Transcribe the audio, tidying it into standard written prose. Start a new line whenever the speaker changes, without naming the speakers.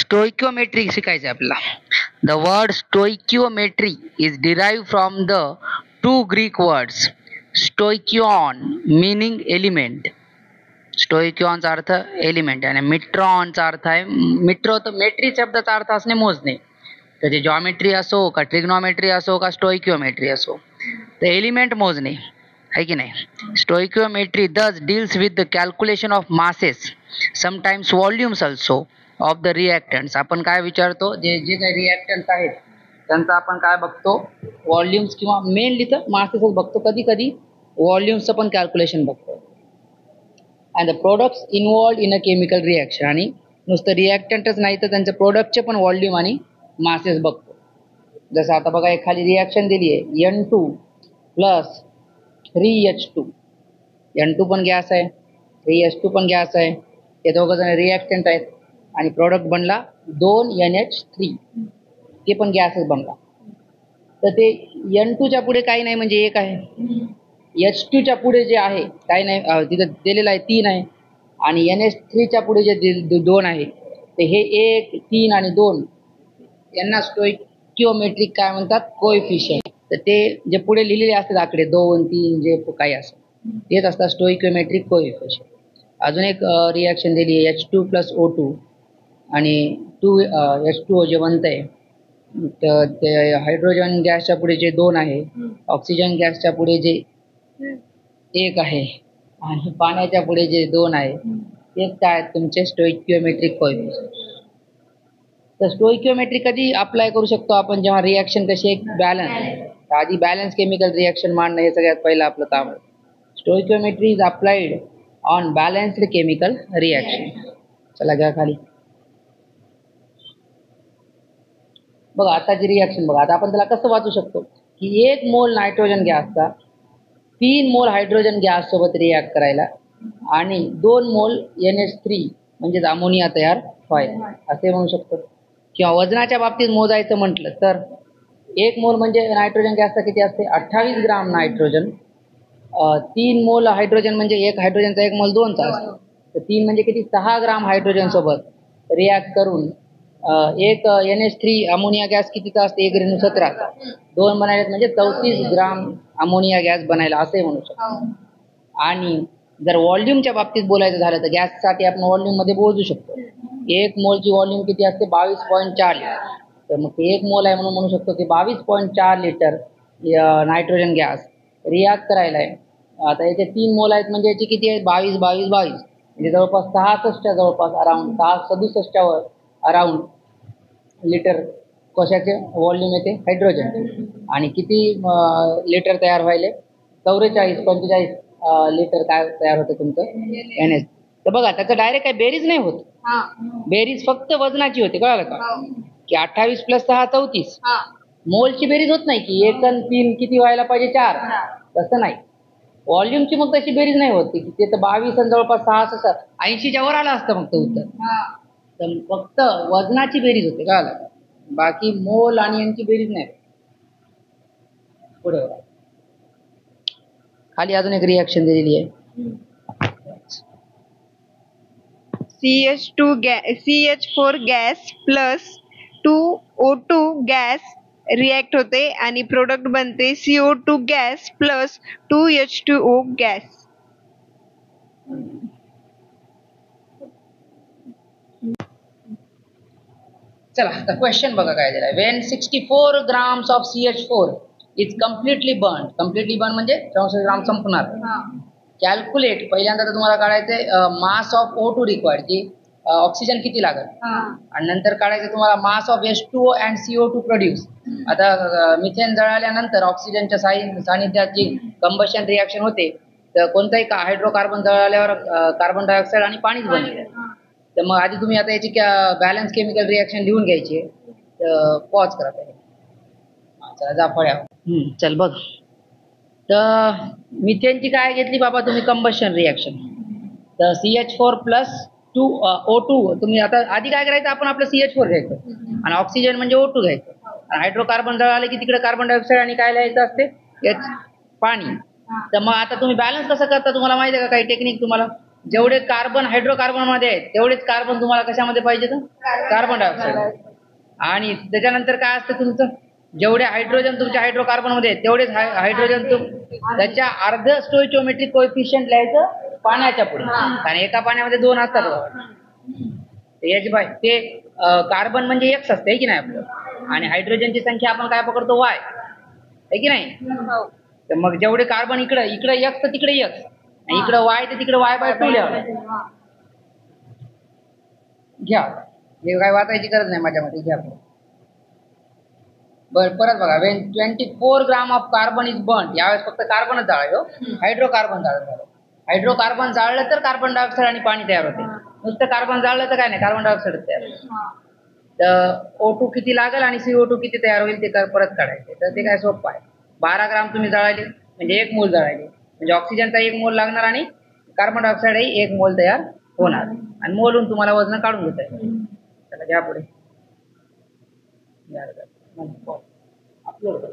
Stoichiometry शिकायचं आपल्याला. The word stoichiometry is derive from the two Greek words stoicheion meaning element. स्टोइकिऑनचा अर्थ element आणि मिट्रॉनचा अर्थ आहे मिट्रो. तर मेट्री शब्दाचा अर्थ असणे मोजणे. तर ते जॉमेट्री असो का ट्रिग्नॉमेट्री असो का स्टोइकियोमेट्री असो, तर एलिमेंट मोजणे आहे की नाही. Stoichiometry thus deals with the calculation of masses sometimes volumes also of the reactants. आपण काय विचारतो, जे जे काही रिॲक्टंट्स आहेत त्यांचा आपण काय बघतो, व्हॉल्यूम्स किंवा मेनली तर मासेसच बघतो. कधी कधी व्हॉल्यूम्सचं पण कॅल्क्युलेशन बघतो. And the products involved in a chemical reaction. आणि नुसतं रिॲक्टंटच नाही तर त्यांच्या प्रोडक्टचे पण व्हॉल्यूम आणि मासेस बघतो. जसं आता बघा एक खाली रिॲक्शन दिली आहे N2 प्लस 3H2. N2 पण गॅस आहे, 3H2 पण गॅस आहे. हे दोघं जण रिॲक्टंट आहेत आणि प्रोडक्ट बनला 2NH3. ते पण गॅसच बनला. तर ते N2 च्या पुढे काही नाही म्हणजे 1 आहे. H2 च्या पुढे जे आहे काही नाही, तिथं दिलेलं आहे 3 आहे. आणि NH3 च्या पुढे जे 2 आहे, तर हे 1, 3 आणि 2 यांना स्टोइकियोमेट्रिक काय म्हणतात, कोएफिशियंट. तर ते जे पुढे लिहिलेले असतात आकडे 2, 3 जे काही असं तेच असतात स्टोइकियोमेट्रिक कोएफिशियंट. अजून एक रिॲक्शन दिली आहे H2 प्लस O2 आणि H2O जे बनतंय, तर ते हायड्रोजन गॅसच्या पुढे जे 2 आहे, ऑक्सिजन गॅसच्या पुढे जे 1 आहे आणि पाण्याच्या पुढे जे 2 आहे, तेच काय तुमचे स्टोइकियोमेट्रिक कोएफिशियंट. तर स्टोइकियोमेट्री कधी अप्लाय करू शकतो आपण, जेव्हा रिॲक्शन कशी एक बॅलन्स. आधी बॅलन्स केमिकल रिॲक्शन मांडणं हे सगळ्यात पहिलं आपलं काम आहे. Stoichiometry is applied on balanced chemical reaction. चला घ्या खाली. बघा आताची रिॲक्शन बघा. आता आपण त्याला कसं वाचू शकतो की 1 मोल नायट्रोजन गॅसचा 3 मोल हायड्रोजन गॅस सोबत रिॲक्ट करायला आणि 2 मोल NH3 म्हणजेच अमोनिया तयार व्हायला, असे म्हणू शकतो. किंवा वजनाच्या बाबतीत मोजायचं म्हटलं तर 1 मोल म्हणजे नायट्रोजन गॅसचा किती असते, 28 ग्राम नायट्रोजन. 3 मोल हायड्रोजन म्हणजे 1 हायड्रोजनचा 1 मोल 2चा असतो. तर 3 म्हणजे किती, 6 ग्राम हायड्रोजन सोबत रिॲक्ट करून 1 NH3 अमोनिया गॅस कितीचा असते, 1 रेणू 17चा. 2 बनायला म्हणजे 34 ग्राम अमोनिया गॅस बनायला, असे म्हणू शकतो. आणि जर व्हॉल्यूमच्या बाबतीत बोलायचं झालं तर गॅससाठी आपण व्हॉल्यूममध्ये मोजू शकतो. 1 मोलची व्हॉल्यूम किती असते, 22.4 लिटर. तर मग ते 1 मोल आहे म्हणून म्हणू शकतो की 22.4 लिटर नायट्रोजन गॅस रिॲक्ट करायला आहे. आता याचे 3 मोल आहेत म्हणजे याची किती आहे, 22, 22, 22 म्हणजे जवळपास 66च्या जवळपास अराउंड 67च्या वर अराउंड लिटर कशाचे व्हॉल्यूम येते, हायड्रोजन. आणि किती लिटर तयार व्हायले, 44-45 लिटर काय तयार होतं तुमचं NH. तर बघा त्याचं डायरेक्ट काही बेरीज नाही होत. बेरीज फक्त वजनाची होते, कळालं का, की 28 + 6 34. मोलची बेरीज होत नाही की 1 आणि 3 किती व्हायला पाहिजे, 4. तसं नाही. व्हॉल्यूमची मग तशी बेरीज नाही होती की ते तर 22 आणि जवळपास 6 80च्या वर आलं असतं फक्त उत्तर. तर फक्त वजनाची बेरीज होते, कळालं. बाकी मोल आणि यांची बेरीज नाही. पुढे खाली अजून एक रिॲक्शन दिलेली आहे.
CH4 gas plus 2O2 gas react होते आणि प्रोडक्ट बनते CO2 gas plus 2H2O gas.
चला आता क्वेश्चन बघा काय दिलाय. Wien 64 grams of CH4 is completely burn. Completely burn म्हणजे 64 ग्राम संपणार. कॅल्क्युलेट, पहिल्यांदा तर तुम्हाला काढायचंय मास ऑफ O2 रिक्वायर्ड, की ऑक्सिजन किती लागेल. आणि नंतर काढायचं तुम्हाला mass of H2O and CO2 produce. आता मिथेन जळाल्यानंतर ऑक्सिजनच्या सानिध्यात जी कंबशन रिॲक्शन होते, तर कोणताही हायड्रोकार्बन जळाल्यावर कार्बन डायऑक्साईड आणि पाणीच बनते. तर मग आधी तुम्ही आता याची बॅलन्स केमिकल रिॲक्शन लिहून घ्यायची. तर पॉज करा पाहिजे. चला जा फळ्या. चल बघ. तर मिथेनची काय घेतली बाबा तुम्ही, कंबशन रिॲक्शन. तर CH4 प्लस 2O2. तुम्ही आता आधी काय करायचं, आपण आपलं CH4 घ्यायचं आणि ऑक्सिजन म्हणजे O2 घ्यायचं. आणि हायड्रोकार्बन जळाले की तिकडे कार्बन डायऑक्साईड आणि काय लिहायचं असते, पाणी. तर मग आता तुम्ही बॅलन्स कसं करता तुम्हाला माहिती आहे का, काही टेक्निक तुम्हाला. जेवढे कार्बन हायड्रोकार्बन मध्ये आहेत तेवढेच कार्बन तुम्हाला कशामध्ये पाहिजे कार्बन डायऑक्साईड. आणि त्याच्यानंतर काय असतं तुमचं जेवढे हायड्रोजन तुमच्या हायड्रोकार्बन मध्ये आहेत तेवढेच हायड्रोजन त्याच्या अर्ध स्टोइचियोमेट्रिक कोएफिशियंट लिहायचं पाण्याच्या पुढे, कारण एका पाण्यामध्ये 2 असतात. याची बाय ते कार्बन म्हणजे एक्स असते की नाही आपलं, आणि हायड्रोजनची संख्या आपण काय पकडतो वाय आहे की नाही. तर मग जेवढे कार्बन इकडे एक्स तर तिकडे एक्स, आणि इकडे वाय तर तिकडे y/2 लिहावं. घ्या हे काय वाचायची गरज नाही माझ्यामध्ये, घ्या. बरं परत बघा, Wien 24 gram of carbon is burn, यावेळेस फक्त कार्बनच जाळायचो, हायड्रोकार्बन जाळलं. हायड्रोकार्बन जाळलं तर कार्बन डायऑक्साईड आणि पाणी तयार होते. नुसतं कार्बन जाळलं तर काय नाही, कार्बन डायऑक्साईड तयार होते. तर O2 किती लागेल आणि CO2 किती तयार होईल ते परत काढायचे. तर ते काय सोपं आहे. 12 ग्राम तुम्ही जळायले म्हणजे 1 मोल जळायले, म्हणजे ऑक्सिजनचा 1 मोल लागणार आणि कार्बन डायऑक्साईड 1 मोल तयार होणार, आणि मोलून तुम्हाला वजन काढून घेता येईल. चला घ्या पुढे. अपलोड